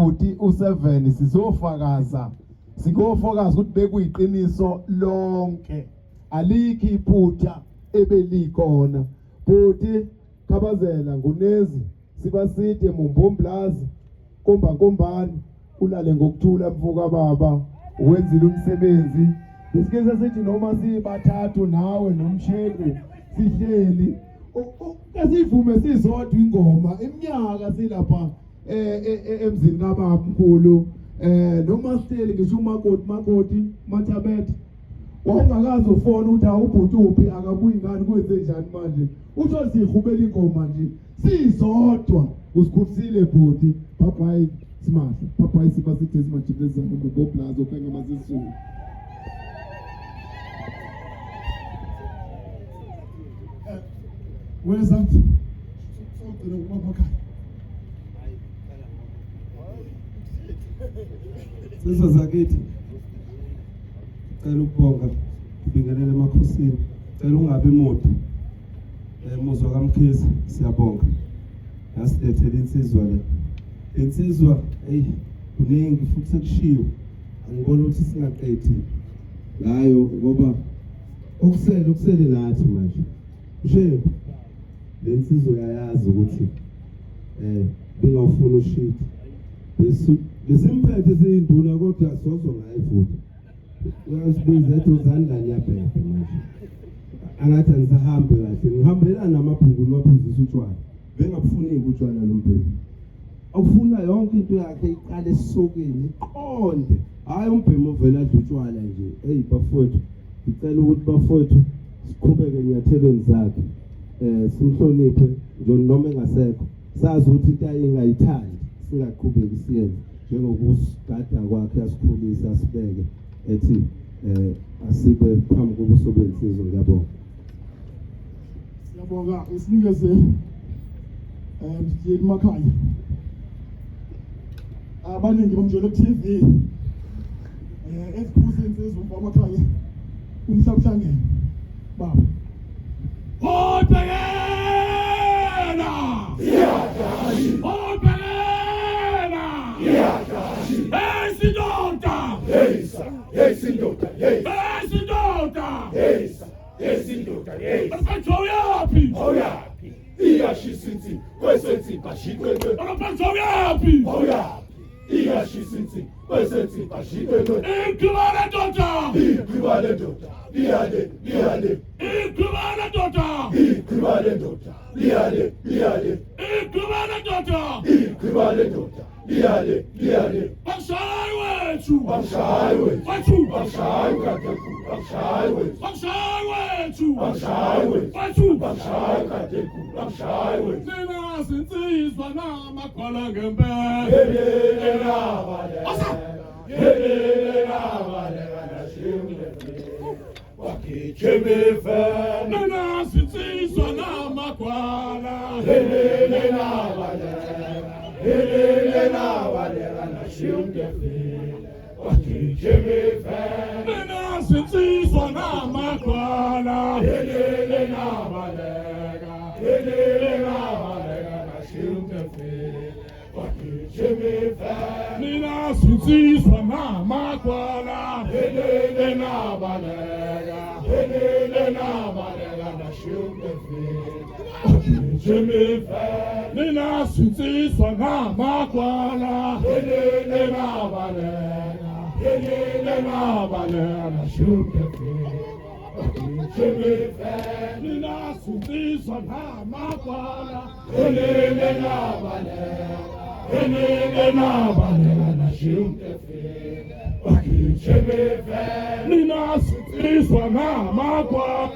ubhuti u7 sizofakaza sikofakaza ukuthi bekuyiqiniso lonke alikho iphutha ebelikhona bhuti Khabazela ngunezi sibaside Mumbomblazi kombankombani ulale ngokuthula mfuka baba wenzile umsebenzi isikhathi sithi noma sibathathu nawe nomshego sihleli asivume sizodwa ingoma iminyaka silapha emzini kababamkhulu noma sihleli ngisho umakoti Mathabethe wawungakazi ufona ukuthi awubhuti uphi akabuyi ngani kwenze njani manje utho sihubela ingoma nje sizodwa usikhulisile bhuti bye smart bye sibasithi simajibulezana ngoboblazo okanye amazisulu wena sathi socela ukubakhaya Sizwe zakithi cela ukubonga ubingelele emakhosini cela ungabi imoto emuzwa kaMkhize siyabonga yasilethela insizwa le insizwa kuningi futhi sekushiwo angibona ukuthi singaqethi ngayo ngoba okusele nathi manje ushe lensizwa yayazi ukuthi bengawufuna ushiti besimphethe siyinduna kodwa sozo ngaye futhi uyasibizethu uzandlani yabheka manje angathi angisahambe kahle ngihambelana namabhungulu waphuzisa utshwala bengabufuni utshwala lomphezu awufuna yonke into yakhe iqale esokeni iqonde hayi umbhemo uvela adutshwala nje bafowethu ngicela ukuthi bafowethu siqhubeke nyathelweni zakhe simhloniphe noma engasekho sazi ukuthi into ayingayithandi singaqhubeki siyenze njengokusigada kwakhe asikhulisa sibeke ethi asibe phambi kobuso bensizwe ngiyabonga siyabonga usinikeze mjeni makhaya abaningi bamjole ku-TV ezikhuze insizwa umbamakhaya umhlabuhlangene baba Obhekena iyadlali Obhekena iyadlali Esindoda yesindoda Esindoda yesindoda Abajoyapi iyashisinti kwesensi bashikweke Abajoyapi iyashisinti kwesensi bashikweke Ikhibale doda liyale Ikhibale doda ikhibale doda liyale Ikhibale doda liyale Bakshayi wethu Bakshayi wethu Wethu Bakshayi kadeku Bakshayi wethu Bakshayi wethu Bakshayi wethu Wethu Bakshayi kadeku Bakshayi wethu Nina sinsizwa namagwala ngempela Yelele nabale wakichemife Nina sinsizwa namagwala Yelele nabale anashiyungefe wakichemife Nina sinsizwa namagwala Yelele nabale anashiyungefe wakichemife Nina sinsizwa namagwala Yelele nabale anashiyungefe wakichemife Nina sinsizwa namagwala Yelele nabale anashiyungefe wakichemife Nina sinsizwa namagwala Yelele nabale anashiyungefe wakichemife Nina sinsizwa namagwala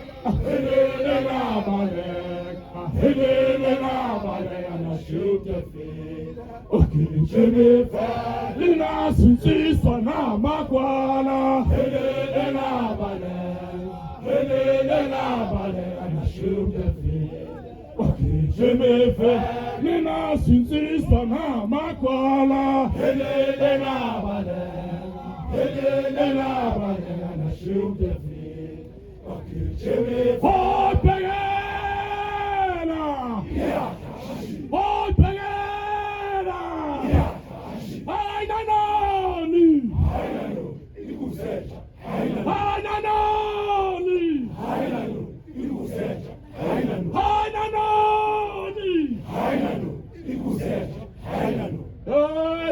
Yelele nabale anashiyungefe wakichemife Nina sinsizwa namagwala Yelele nabale anashiyungefe wakichemife Nina sinsizwa namagwala Yelele nabale anashiyungefe wakichemife Obhekena Obhekena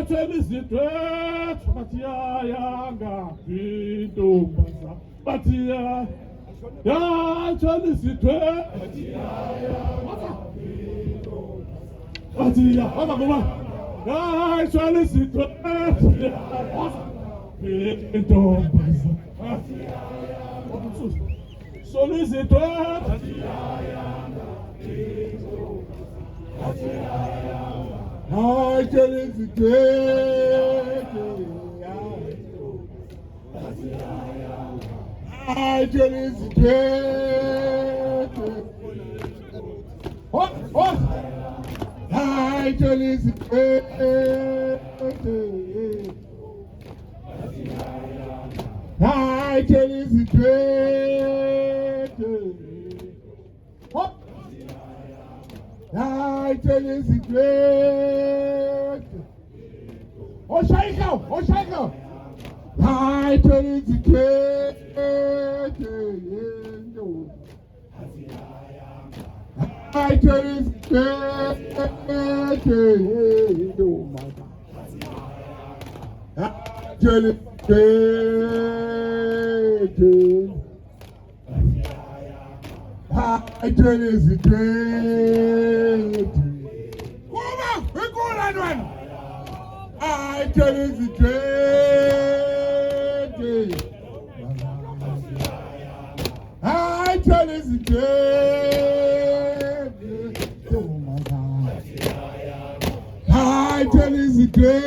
tshela izidwethu bathi yayanga intombazana bathi tshela izidwethu bathi hamba ngoba tshela izidwethu intombazana sola izidwethu Hayi tshela izidwethu, hayi tshela izidwethu, hayi tshela izidwethu, hayi tshela izidwethu, hayi tshela izidwethu, oshayika, hayi tshela izidwethu, hayi tshela izidwethu, tshela izidwethu, hayi tshela izidwethu, kuba inkulu ntwana, hayi tshela izidwethu, hayi tshela izidwethu, hayi tshela izidwethu,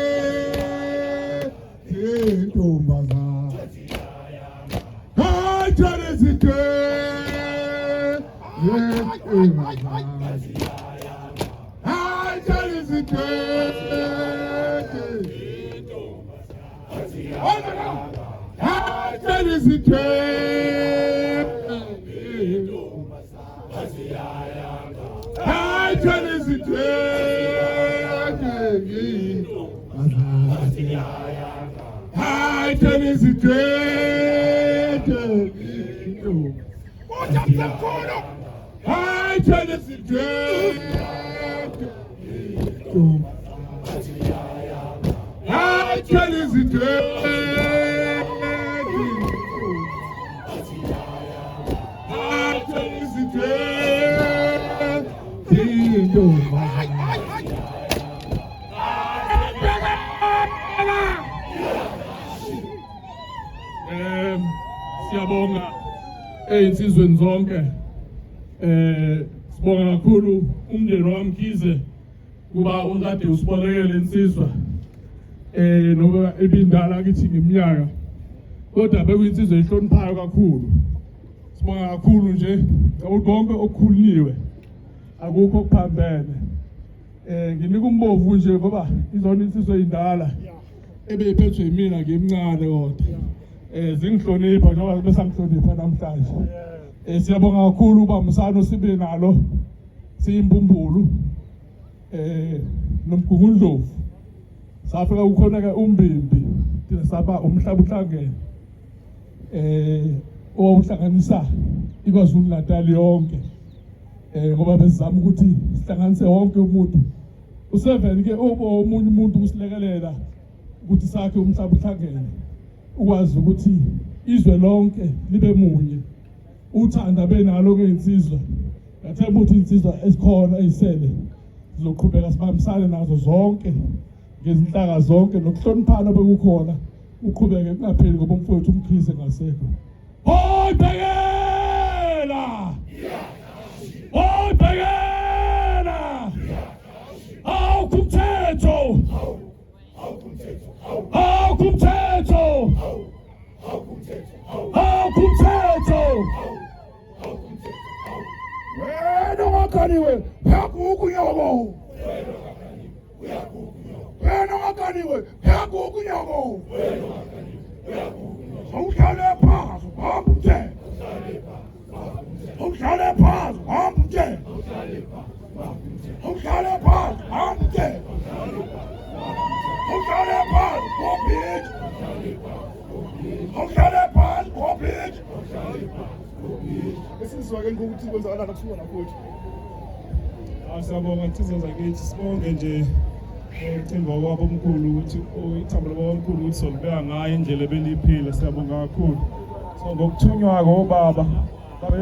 ntombazana, hayi tshela izidwethu, hayi tshela izidwethu, hayi tshela izidwethu, hayi tshela izidwethu, hayi tshela izidwethu, hayi tshela izidwethu, hayi tshela izidwethu, hayi tshela izidwethu, siyabonga insizweni zonke, sibonga kakhulu umndeni wami Mkhize kuba ukade usibolekele insizwa noba ebindala kithi ngeminyaka, kodwa bekuyinsizwa ehloniphayo kakhulu. Sibonga kakhulu nje ukuthi konke okukhuluniwe akukho okuphambene. Nginika umbovu nje ngoba izona insizwa ezindala ebeyiphethwe yimina ngimncane kodwa zingihlonipha njengoba besangihlonipha namhlanje. Siyabonga kakhulu ubambisano sibe nalo siyimbumbulu nomgungundlovu. Safika ukhona ke umbimbi thina saba umhlaba uhlangene owuhlanganisa iKwaZulu Natal yonke, ngoba bezama ukuthi sihlanganise wonke umuntu. U7 ke omunye umuntu kusilekelela ukuthi sakhe umhlaba uhlangene, ukwazi ukuthi izwe lonke libe munye, uthanda benalo ke insizwa. Ngathemba ukuthi insizwa esikhona ezisele sizoqhubeka sibambisane nazo zonke ngezinhlaka zonke, nokuhloniphana bekukhona uqhubeke kungapheli ngoba umfowethu uMkhize ngasekho. Hoy Bhekela! Hoy Bhekela! Hawu kumthetho! Hawu kumthetho! Hawu kumthetho! Wena ungakaniwe yakuku nyoko! Wena ungakaniwe yakuku nyoko! Uhlale phansi uhamba umthetho. Uhlale phansi uhamba umthetho. Uhlale phansi uhamba umthetho. Uhlale phansi ubhithe. Uhlale phansi ubhithe. Esizwa ke ngokuthi kwenzakala nakusuka nakuthi. Siyabonga insizwa zakithi, sibonge nje Ecimba kwabo omkhulu ukuthi ithambo labo omkhulu ukuthi solibeka ngayo indlela ebeliphila siyabonga kakhulu. So ngokuthunywa kobaba